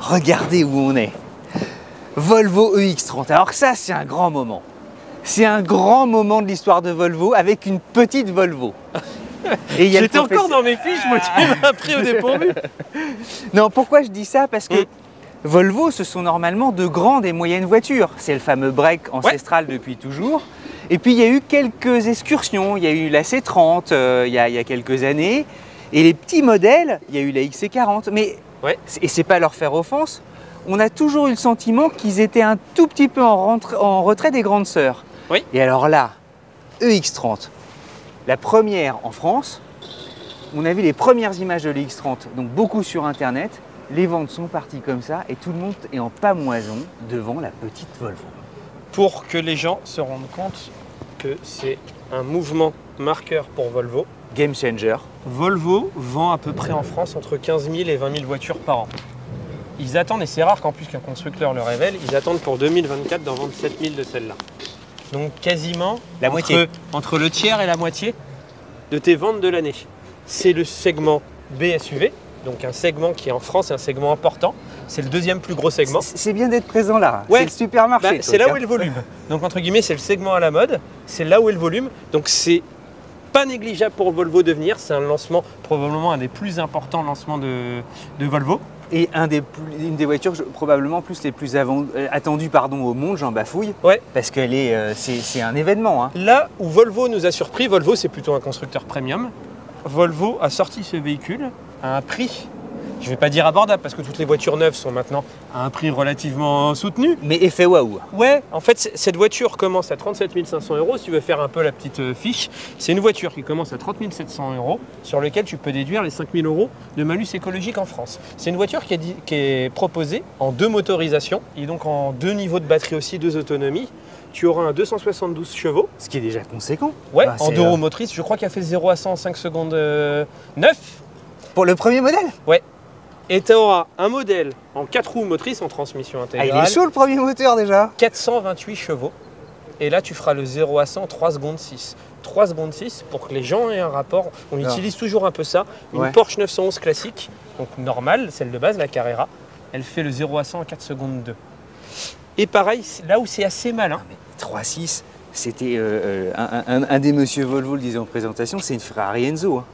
Regardez où on est. Volvo EX30. Alors ça, c'est un grand moment. C'est un grand moment de l'histoire de Volvo avec une petite Volvo. J'étais encore dans mes fiches, moi qui m'a pris au dépourvu. Non, pourquoi je dis ça? Parce que Volvo, ce sont normalement de grandes et moyennes voitures. C'est le fameux break ancestral depuis toujours. Et puis il y a eu quelques excursions. Il y a eu la C30 il y a quelques années. Et les petits modèles, il y a eu la XC40. Mais, et c'est pas leur faire offense, on a toujours eu le sentiment qu'ils étaient un tout petit peu en retrait des grandes sœurs. Oui. Et alors là, EX30, la première en France, on a vu les premières images de l'EX30, donc beaucoup sur internet. Les ventes sont parties comme ça et tout le monde est en pamoison devant la petite Volvo. Pour que les gens se rendent compte que c'est un mouvement marqueur pour Volvo. Game changer. Volvo vend à peu près en France entre 15 000 et 20 000 voitures par an. Ils attendent, et c'est rare qu'en plus qu'un constructeur le révèle, ils attendent pour 2024 d'en vendre 7 000 de celles-là. Donc quasiment la moitié. Entre le tiers et la moitié de tes ventes de l'année. C'est le segment BSUV, donc un segment qui en France est un segment important. C'est le deuxième plus gros segment. C'est bien d'être présent là, c'est le supermarché. C'est là où est le volume. Donc entre guillemets, c'est le segment à la mode, c'est là où est le volume. Donc c'est pas négligeable pour Volvo de venir. C'est un lancement, probablement un des plus importants lancements de Volvo. Et une des voitures probablement les plus attendues au monde, j'en bafouille. Ouais. Parce que c'est un événement. Hein. Là où Volvo nous a surpris, Volvo c'est plutôt un constructeur premium. Volvo a sorti ce véhicule à un prix, je ne vais pas dire abordable parce que toutes les voitures neuves sont maintenant à un prix relativement soutenu. Mais effet waouh. Ouais, en fait cette voiture commence à 37 500 €. Si tu veux faire un peu la petite fiche, c'est une voiture qui commence à 30 700 € sur laquelle tu peux déduire les 5 000 € de malus écologique en France. C'est une voiture qui est proposée en 2 motorisations et donc en 2 niveaux de batterie aussi, 2 autonomies. Tu auras un 272 chevaux. Ce qui est déjà conséquent. Ouais, en 2 roues motrices. Je crois qu'il a fait 0 à 100 en 5 secondes 9. Pour le premier modèle? Ouais. Et tu auras un modèle en 4 roues motrices en transmission intégrale. Ah, il est chaud le premier moteur déjà. 428 chevaux. Et là, tu feras le 0 à 100 3 secondes 6. 3 secondes 6 pour que les gens aient un rapport. On utilise toujours un peu ça. Une Porsche 911 classique, donc normale, celle de base, la Carrera, elle fait le 0 à 100 en 4 secondes 2. Et pareil, là où c'est assez malin. 3.6, c'était un des monsieur Volvo le disait en présentation, c'est une Ferrari Enzo. Hein.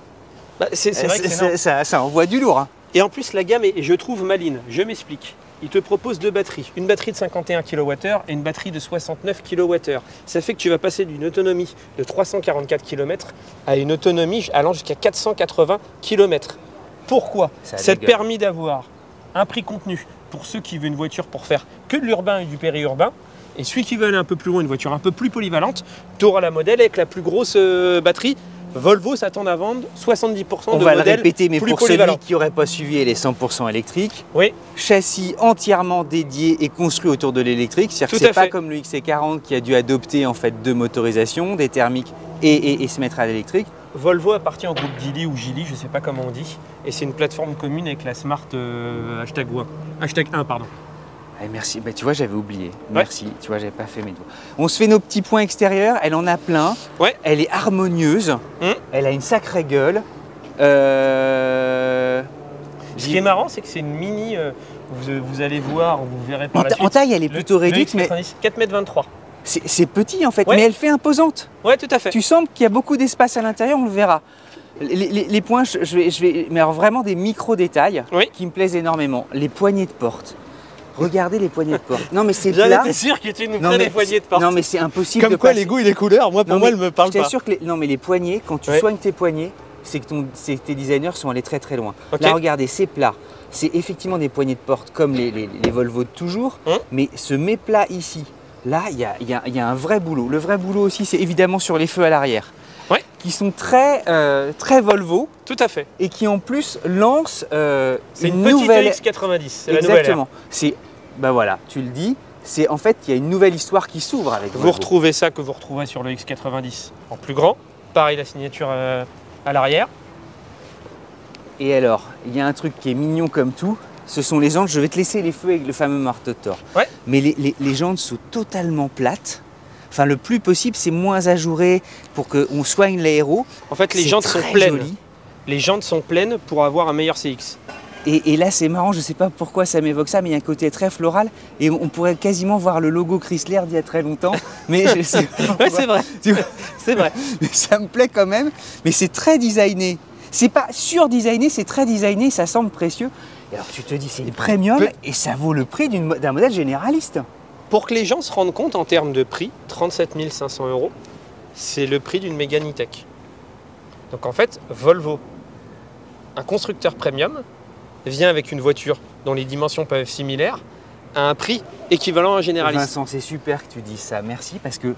Bah, c'est vrai que ça envoie du lourd. Hein. Et en plus, la gamme est, je trouve, maline. Je m'explique. Il te propose 2 batteries. Une batterie de 51 kWh et une batterie de 69 kWh. Ça fait que tu vas passer d'une autonomie de 344 km à une autonomie allant jusqu'à 480 km. Pourquoi? Ça te permet d'avoir un prix contenu pour ceux qui veulent une voiture pour faire que de l'urbain et du périurbain. Et celui qui veut aller un peu plus loin, une voiture un peu plus polyvalente, tu auras la modèle avec la plus grosse batterie. Volvo s'attend à vendre 70% de modèles. On va le répéter, mais plus pour celui qui n'aurait pas suivi, elle est 100% électrique. Oui. Châssis entièrement dédié et construit autour de l'électrique. C'est-à-dire que c'est pas comme le XC40 qui a dû adopter en fait 2 motorisations, des thermiques et se mettre à l'électrique. Volvo appartient au groupe Geely ou Geely, je ne sais pas comment on dit. Et c'est une plateforme commune avec la Smart #1, pardon. Allez, merci, bah, tu vois j'avais oublié, merci, tu vois j'avais pas fait mes devoirs. On se fait nos petits points extérieurs, elle en a plein, elle est harmonieuse, elle a une sacrée gueule. Ce qui est marrant c'est que c'est une mini, vous allez voir, vous verrez par la suite. En taille elle est plutôt réduite, mais 4,23 m. C'est petit en fait, mais elle fait imposante. Ouais, tout à fait. Tu sens qu'il y a beaucoup d'espace à l'intérieur, on le verra. Les points, mais alors vraiment des micro-détails qui me plaisent énormément. Les poignées de porte. Regardez les poignées de porte. Non mais c'est plat. J'étais sûr que tu nous ferais des poignées de porte. Non mais c'est impossible. Comme quoi les goûts et les couleurs, moi pour moi, elles me parlent pas. Sûr que non mais les poignées, quand tu soignes tes poignées, c'est que tes designers sont allés très très loin. Là regardez, c'est plat. C'est effectivement des poignées de porte comme les Volvo de toujours, mais ce méplat ici, là il y a un vrai boulot. Le vrai boulot aussi, c'est évidemment sur les feux à l'arrière. Qui sont très Volvo. Tout à fait. Et qui en plus lancent c'est une nouvelle X90, c'est la nouvelle. Exactement. Ben voilà, tu le dis, c'est en fait il y a une nouvelle histoire qui s'ouvre avec Volvo. Vous retrouvez ça que vous retrouvez sur le X90 en plus grand. Pareil la signature à l'arrière. Et alors, il y a un truc qui est mignon comme tout, ce sont les jantes. Je vais te laisser les feux avec le fameux marteau de Thor. Mais les jantes sont totalement plates. Enfin, le plus possible, c'est moins ajouré pour qu'on soigne l'aéro. En fait, les jantes sont pleines. Joli. Les jantes sont pleines pour avoir un meilleur CX. Et là, c'est marrant, je sais pas pourquoi ça m'évoque ça, mais il y a un côté très floral. Et on pourrait quasiment voir le logo Chrysler d'il y a très longtemps. Mais je sais pas Ouais, c'est vrai. C'est vrai. Mais ça me plaît quand même. Mais c'est très designé. C'est pas sur-designé, c'est très designé, ça semble précieux. Et alors tu te dis, c'est premium et ça vaut le prix d'un modèle généraliste. Pour que les gens se rendent compte en termes de prix, 37 500 €, c'est le prix d'une Mégane E-Tech. Donc en fait, Volvo, un constructeur premium, vient avec une voiture dont les dimensions peuvent être similaires à un prix équivalent à un généraliste. Vincent, c'est super que tu dises ça, merci, parce que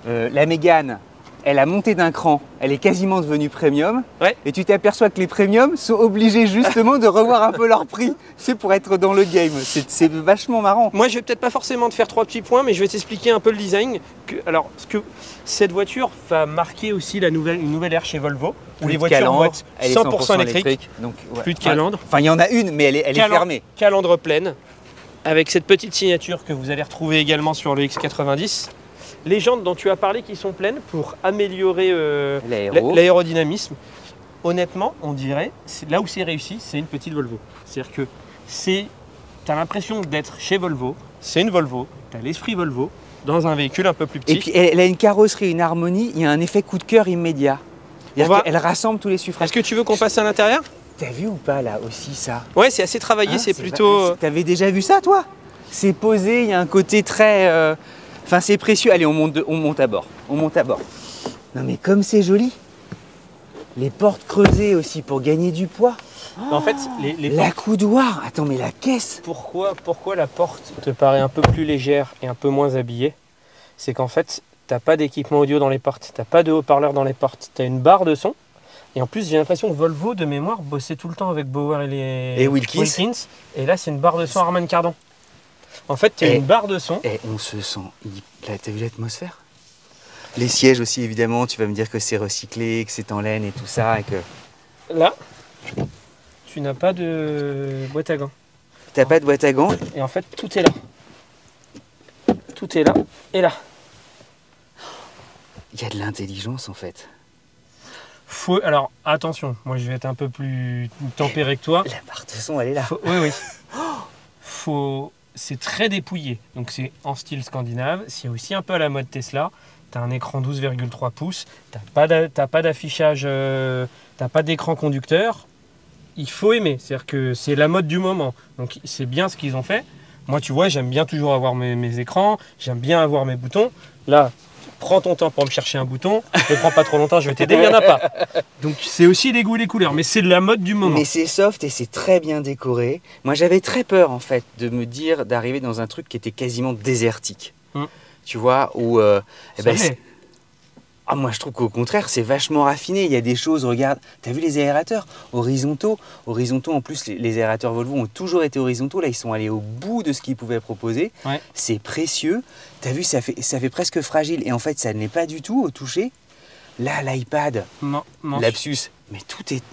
la Mégane, elle a monté d'un cran, elle est quasiment devenue premium, Ouais. et tu t'aperçois que les premiums sont obligés justement de revoir un peu leur prix, c'est pour être dans le game, c'est vachement marrant. Moi, je vais peut-être pas forcément te faire 3 petits points, mais je vais t'expliquer un peu le design. Alors, ce que cette voiture va marquer aussi une nouvelle ère chez Volvo, où les voitures vont être 100% électriques. Donc, ouais. Plus de calandre. Enfin, il y en a une, mais elle est fermée. Calandre pleine, avec cette petite signature que vous allez retrouver également sur le X90. Les jantes dont tu as parlé qui sont pleines pour améliorer l'aérodynamisme. Honnêtement, on dirait, là où c'est réussi, c'est une petite Volvo. C'est-à-dire que tu as l'impression d'être chez Volvo, c'est une Volvo, tu as l'esprit Volvo dans un véhicule un peu plus petit. Et puis elle a une carrosserie, une harmonie, il y a un effet coup de cœur immédiat. Elle rassemble tous les suffrages. Est-ce que tu veux qu'on passe à l'intérieur? T'as vu ou pas là aussi ça? Ouais, c'est assez travaillé, c'est plutôt... T'avais déjà vu ça toi? C'est posé, il y a un côté très... Enfin c'est précieux. Allez, on monte à bord. On monte à bord. Non mais comme c'est joli. Les portes creusées aussi pour gagner du poids. En fait, la coudoir. Attends, mais la caisse. Pourquoi la porte te paraît un peu plus légère et un peu moins habillée? C'est qu'en fait, t'as pas d'équipement audio dans les portes, t'as pas de haut-parleur dans les portes, t'as une barre de son. Et en plus, j'ai l'impression que Volvo, de mémoire, bossait tout le temps avec Bauer et Wilkins. Et là, c'est une barre de son Harman Kardon. En fait, tu as une barre de son. Et on se sent... Là, t'as vu l'atmosphère? Les sièges aussi, évidemment, tu vas me dire que c'est recyclé, que c'est en laine et tout ça. Et que... Là, tu n'as pas de boîte à gants. T'as pas de boîte à gants? Et en fait, tout est là. Tout est là et là. Il y a de l'intelligence, en fait. Alors, attention, moi je vais être un peu plus tempéré que toi. La barre de son, elle est là. Oui. C'est très dépouillé, donc c'est en style scandinave. C'est aussi un peu à la mode Tesla. Tu as un écran 12,3 pouces, tu n'as pas d'affichage, tu n'as pas d'écran conducteur. Il faut aimer, c'est-à-dire que c'est la mode du moment. Donc c'est bien ce qu'ils ont fait. Moi, tu vois, j'aime bien toujours avoir mes écrans, j'aime bien avoir mes boutons. Là, prends ton temps pour me chercher un bouton, ne prends pas trop longtemps, je vais t'aider, il n'y en a pas. Donc c'est aussi les goûts et les couleurs, mais c'est la mode du moment. Mais c'est soft et c'est très bien décoré. Moi j'avais très peur en fait de me dire d'arriver dans un truc qui était quasiment désertique. Tu vois, où... moi je trouve qu'au contraire c'est vachement raffiné, il y a des choses, regarde, t'as vu les aérateurs horizontaux en plus les aérateurs Volvo ont toujours été horizontaux, là ils sont allés au bout de ce qu'ils pouvaient proposer, c'est précieux, t'as vu ça fait presque fragile et en fait ça ne l'est pas du tout au toucher, là l'iPad, lapsus, mais tout est...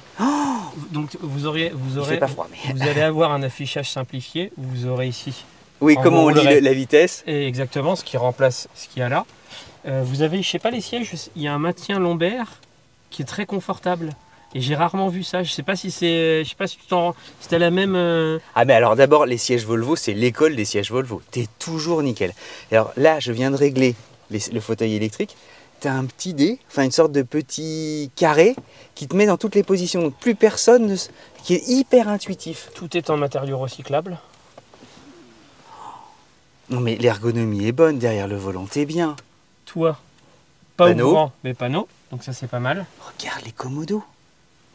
Donc vous fait pas froid, mais... vous allez avoir un affichage simplifié, vous aurez ici... Oui, comment on lit la vitesse. Et exactement, ce qui remplace ce qu'il y a là. Vous avez, je sais pas, les sièges, il y a un maintien lombaire qui est très confortable. Et j'ai rarement vu ça. Je sais pas si c'est, je sais pas si c'était la même. Ah mais alors d'abord les sièges Volvo, c'est l'école des sièges Volvo. T'es toujours nickel. Et alors là, je viens de régler le fauteuil électrique. T'as un petit dé, enfin une sorte de petit carré qui te met dans toutes les positions. Donc plus personne, qui est hyper intuitif. Tout est en matériaux recyclables. Non mais l'ergonomie est bonne derrière le volant, t'es bien. Toi, pas ouvrant, mais panneau, donc ça c'est pas mal. Regarde les commodos,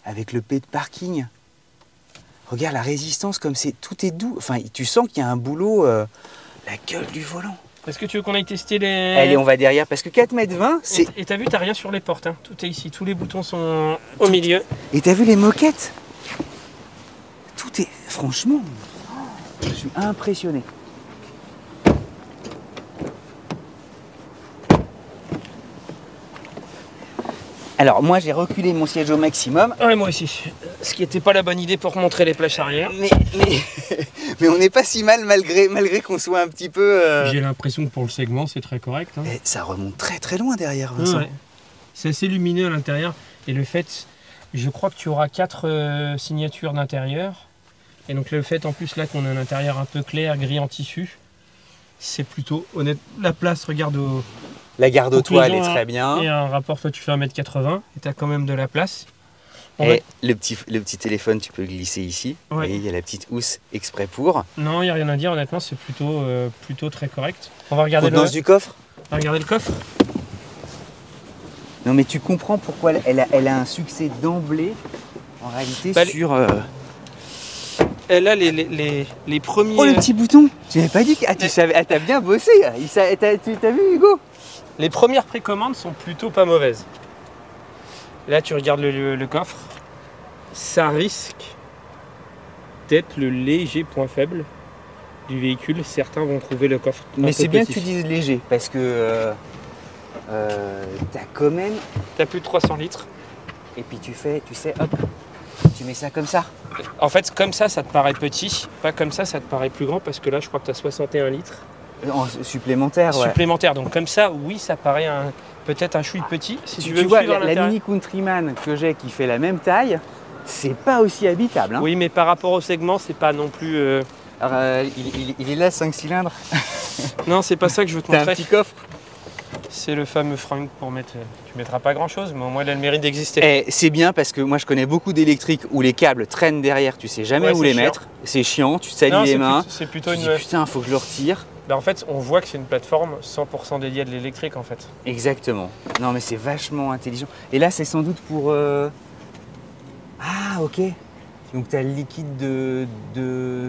avec le P de parking. Regarde la résistance comme c'est, tout est doux. Enfin, tu sens qu'il y a un boulot, la gueule du volant. Est-ce que tu veux qu'on aille tester les... Allez, on va derrière, parce que 4,20 m, c'est... Et t'as vu, t'as rien sur les portes, hein. Tout est ici, tous les boutons sont au milieu. Et t'as vu les moquettes? Tout est... Franchement, je suis impressionné. Alors moi j'ai reculé mon siège au maximum. Ouais, moi aussi. Ce qui n'était pas la bonne idée pour montrer les plages arrière. Mais on n'est pas si mal malgré qu'on soit un petit peu... J'ai l'impression que pour le segment c'est très correct. Hein. Et ça remonte très très loin derrière, Vincent. Ouais. C'est assez lumineux à l'intérieur. Et le fait, je crois que tu auras 4 signatures d'intérieur. Et donc le fait en plus là qu'on a un intérieur un peu clair, gris en tissu, c'est plutôt honnête. La place, regarde au... La garde au toit, elle est très bien. Et un rapport, toi tu fais 1m80 et tu as quand même de la place. Et le petit téléphone, tu peux glisser ici. Ouais. Et il y a la petite housse exprès pour. Non, il n'y a rien à dire, honnêtement, c'est plutôt très correct. On va regarder du coffre. On va regarder le coffre. Non mais tu comprends pourquoi elle a un succès d'emblée, en réalité, sur... Elle a les premiers... Oh, le petit bouton. Tu m'avais pas dit que... Ah, tu savais... Ah, t'as bien bossé. T'as vu, Hugo? Les premières précommandes sont plutôt pas mauvaises. Là, tu regardes le coffre. Ça risque d'être le léger point faible du véhicule. Certains vont trouver le coffre un peu Mais c'est bien petit. que tu dises léger, parce que t'as quand même... T'as plus de 300 litres. Et puis tu sais, hop, tu mets ça comme ça. En fait, comme ça te paraît petit. Pas comme ça te paraît plus grand, parce que là, je crois que tu as 61 litres. En supplémentaire, ouais. Supplémentaire. Donc comme ça, oui, ça paraît peut-être un chouille petit. Si tu veux vois, suivre la Mini Countryman que j'ai qui fait la même taille, c'est pas aussi habitable. Hein. Oui, mais par rapport au segment, c'est pas non plus... Alors, il est là, 5 cylindres. Non, c'est pas ça que je veux te T'as montrer. un petit coffre. C'est le fameux frunk pour mettre... Tu mettras pas grand-chose, mais au moins il a le mérite d'exister. C'est bien parce que moi je connais beaucoup d'électriques où les câbles traînent derrière, tu sais jamais où les mettre. C'est chiant, tu te salis les mains. C'est plutôt tu une... dis, putain, faut que je le retire. Ben, en fait, on voit que c'est une plateforme 100% dédiée à de l'électrique en fait. Exactement. Non mais c'est vachement intelligent. Et là c'est sans doute pour... Ah ok. Donc tu as le liquide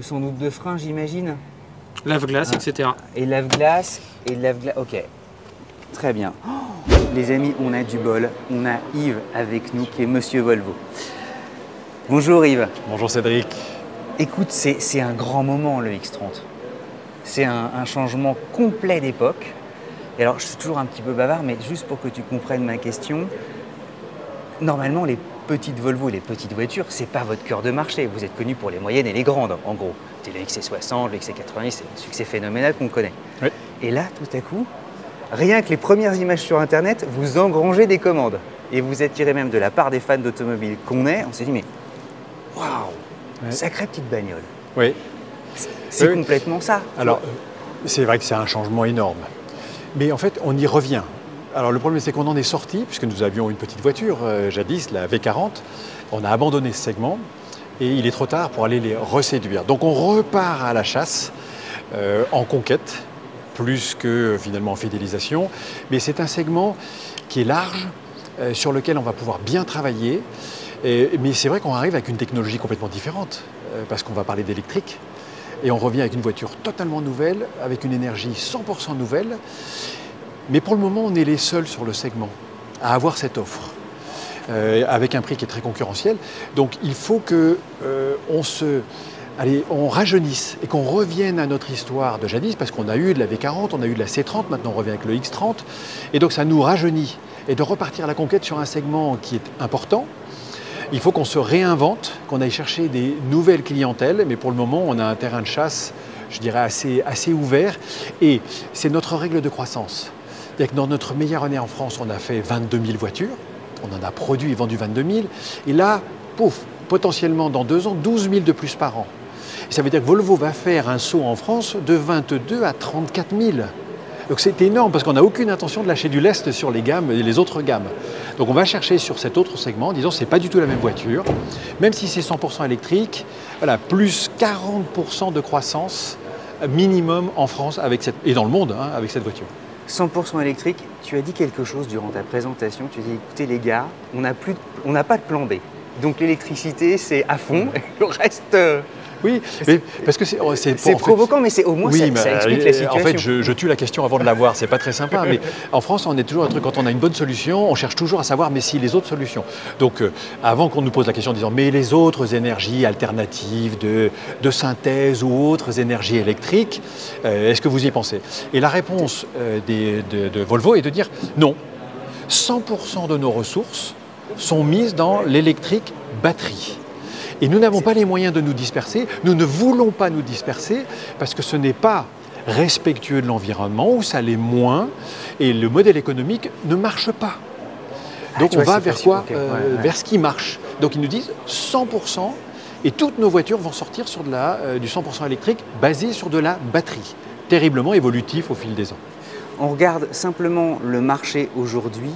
sans doute de frein, j'imagine. Lave-glace, etc. Et lave-glace, ok. Très bien. Oh, les amis, on a du bol. On a Yves avec nous qui est Monsieur Volvo. Bonjour Yves. Bonjour Cédric. Écoute, c'est un grand moment le X30. C'est un changement complet d'époque. Et alors, je suis toujours un petit peu bavard, mais juste pour que tu comprennes ma question, normalement, les petites Volvo et les petites voitures, c'est pas votre cœur de marché. Vous êtes connus pour les moyennes et les grandes, en gros. C'est le XC60, le XC90, c'est un succès phénoménal qu'on connaît. Oui. Et là, tout à coup, rien que les premières images sur Internet, vous engrangez des commandes. Et vous attirez même de la part des fans d'automobile qu'on est. On s'est dit, mais waouh, sacrée petite bagnole. Oui. C'est complètement ça. Alors, c'est vrai que c'est un changement énorme. Mais en fait, on y revient. Alors, le problème, c'est qu'on en est sorti, puisque nous avions une petite voiture, jadis, la V40. On a abandonné ce segment et il est trop tard pour aller les reséduire. Donc, on repart à la chasse en conquête, plus que finalement en fidélisation. Mais c'est un segment qui est large, sur lequel on va pouvoir bien travailler. Mais c'est vrai qu'on arrive avec une technologie complètement différente, parce qu'on va parler d'électrique. Et on revient avec une voiture totalement nouvelle, avec une énergie 100% nouvelle. Mais pour le moment, on est les seuls sur le segment à avoir cette offre, avec un prix qui est très concurrentiel. Donc il faut qu'on rajeunisse et qu'on revienne à notre histoire de jadis, parce qu'on a eu de la V40, on a eu de la C30, maintenant on revient avec le X30. Et donc ça nous rajeunit. Et de repartir à la conquête sur un segment qui est important, il faut qu'on se réinvente, qu'on aille chercher des nouvelles clientèles, mais pour le moment, on a un terrain de chasse, je dirais, assez ouvert. Et c'est notre règle de croissance. C'est-à-dire que dans notre meilleure année en France, on a fait 22 000 voitures, on en a produit et vendu 22 000, et là, pouf, potentiellement dans 2 ans, 12 000 de plus par an. Et ça veut dire que Volvo va faire un saut en France de 22 à 34 000. Donc c'est énorme parce qu'on n'a aucune intention de lâcher du lest sur les gammes et les autres gammes. Donc on va chercher sur cet autre segment en disant que ce n'est pas du tout la même voiture, même si c'est 100% électrique, voilà, plus 40% de croissance minimum en France et dans le monde avec cette voiture. 100% électrique, tu as dit quelque chose durant ta présentation, tu as dit écoutez les gars, on n'a pas de plan B. Donc l'électricité c'est à fond et le reste... Oui, mais parce que c'est provoquant, mais c'est au moins ça explique la situation. En fait, je tue la question avant de l'avoir, c'est pas très sympa. Mais en France, on est toujours un truc, quand on a une bonne solution, on cherche toujours à savoir, mais si les autres solutions. Donc, avant qu'on nous pose la question en disant, mais les autres énergies alternatives de synthèse ou autres énergies électriques, est-ce que vous y pensez? Et la réponse de Volvo est de dire non. 100% de nos ressources sont mises dans l'électrique batterie. Et nous n'avons pas les moyens de nous disperser, nous ne voulons pas nous disperser parce que ce n'est pas respectueux de l'environnement ou ça l'est moins et le modèle économique ne marche pas. Donc on va vers quoi? Vers ce qui marche. Donc ils nous disent 100% Et toutes nos voitures vont sortir sur du 100% électrique basé sur de la batterie, terriblement évolutif au fil des ans. On regarde simplement le marché aujourd'hui.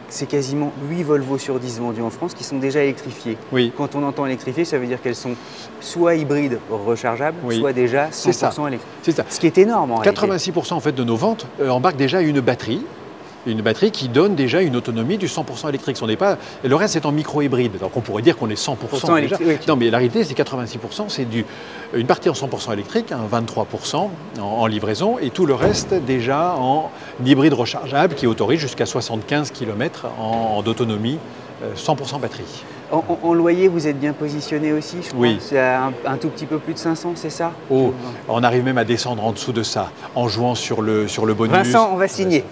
C'est quasiment 8 Volvo sur 10 vendus en France qui sont déjà électrifiées. Oui. Quand on entend électrifié, ça veut dire qu'elles sont soit hybrides rechargeables, Oui. soit déjà 100% électriques. C'est ça. Ce qui est énorme en réalité. 86% en fait de nos ventes embarquent déjà une batterie qui donne déjà une autonomie du 100% électrique. Et le reste c'est en micro-hybride. Donc on pourrait dire qu'on est 100% déjà. Oui. Non, mais la réalité c'est 86%, c'est une partie en 100% électrique, 23% en livraison, et tout le reste déjà en hybride rechargeable qui autorise jusqu'à 75 km d'autonomie 100% batterie. En loyer, vous êtes bien positionné aussi, je crois. Oui. C'est un tout petit peu plus de 500, c'est ça? Oh, on arrive même à descendre en dessous de ça, en jouant sur le bonus. Vincent, on va signer.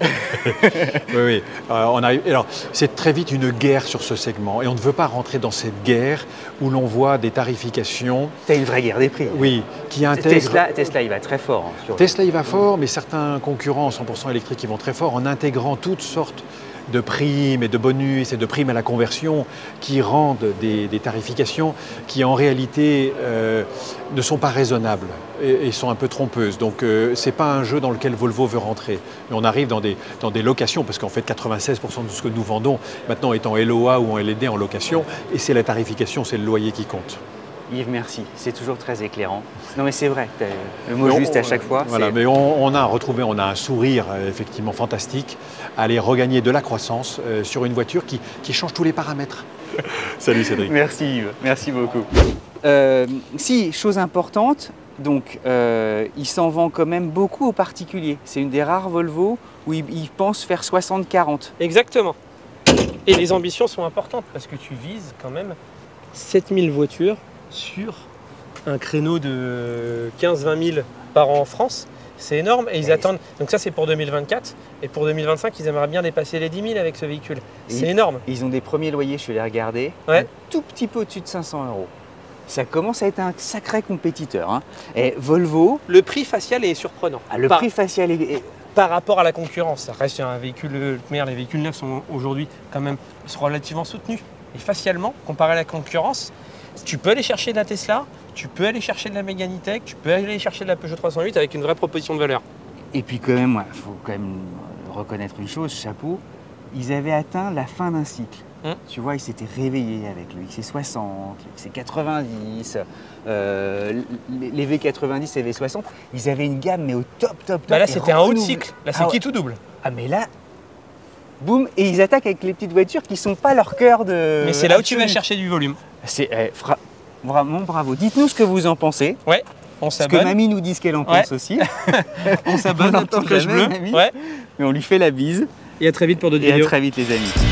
Oui. On arrive. Alors, c'est très vite une guerre sur ce segment, et on ne veut pas rentrer dans cette guerre où l'on voit des tarifications. T'as une vraie guerre des prix. Oui, qui intègrent. Tesla, il va très fort. Tesla, il va fort, mais certains concurrents en 100% électrique, ils vont très fort en intégrant toutes sortes de primes et de bonus et de primes à la conversion qui rendent des tarifications qui en réalité ne sont pas raisonnables et sont un peu trompeuses. Donc ce n'est pas un jeu dans lequel Volvo veut rentrer. Mais on arrive dans des locations, parce qu'en fait 96% de ce que nous vendons maintenant est en LOA ou en LED en location, et c'est la tarification, c'est le loyer qui compte. Yves, merci. C'est toujours très éclairant. Non mais c'est vrai, le mot juste à chaque fois. Voilà, mais on a un sourire effectivement fantastique à aller regagner de la croissance sur une voiture qui change tous les paramètres. Salut Cédric. Merci Yves, merci beaucoup. Si, chose importante, donc il s'en vend quand même beaucoup aux particuliers. C'est une des rares Volvo où ils pensent faire 60-40. Exactement. Et les ambitions sont importantes parce que tu vises quand même 7000 voitures sur un créneau de 15-20 000 par an en France. C'est énorme et ils attendent. Donc ça c'est pour 2024 et pour 2025 ils aimeraient bien dépasser les 10 000 avec ce véhicule. C'est énorme. Ils ont des premiers loyers, je suis allé regarder, ouais. Un tout petit peu au-dessus de 500 €. Ça commence à être un sacré compétiteur. Hein. Et Volvo... Le prix facial est surprenant. Prix facial est... Par rapport à la concurrence, ça reste un véhicule, les véhicules neufs sont aujourd'hui quand même relativement soutenus. Et facialement, comparé à la concurrence, tu peux aller chercher de la Tesla, tu peux aller chercher de la Mégane E-Tech, tu peux aller chercher de la Peugeot 308 avec une vraie proposition de valeur. Et puis quand même, il faut quand même reconnaître une chose, chapeau, ils avaient atteint la fin d'un cycle. Tu vois, ils s'étaient réveillés avec le XC60, le XC90, les V90 et V60. Ils avaient une gamme mais au top. Bah là c'était un haut de cycle, là c'est qui tout double. Ah mais là, boum, et ils attaquent avec les petites voitures qui ne sont pas leur cœur de... Mais c'est là où tu vas chercher du volume. C'est vraiment bravo. Dites-nous ce que vous en pensez. Ouais, on s'abonne. Que mamie nous dit ce qu'elle en pense aussi. On s'abonne à la petite flèche bleue. Ouais. Mais on lui fait la bise. Et à très vite pour d'autres vidéos. Et à très vite les amis.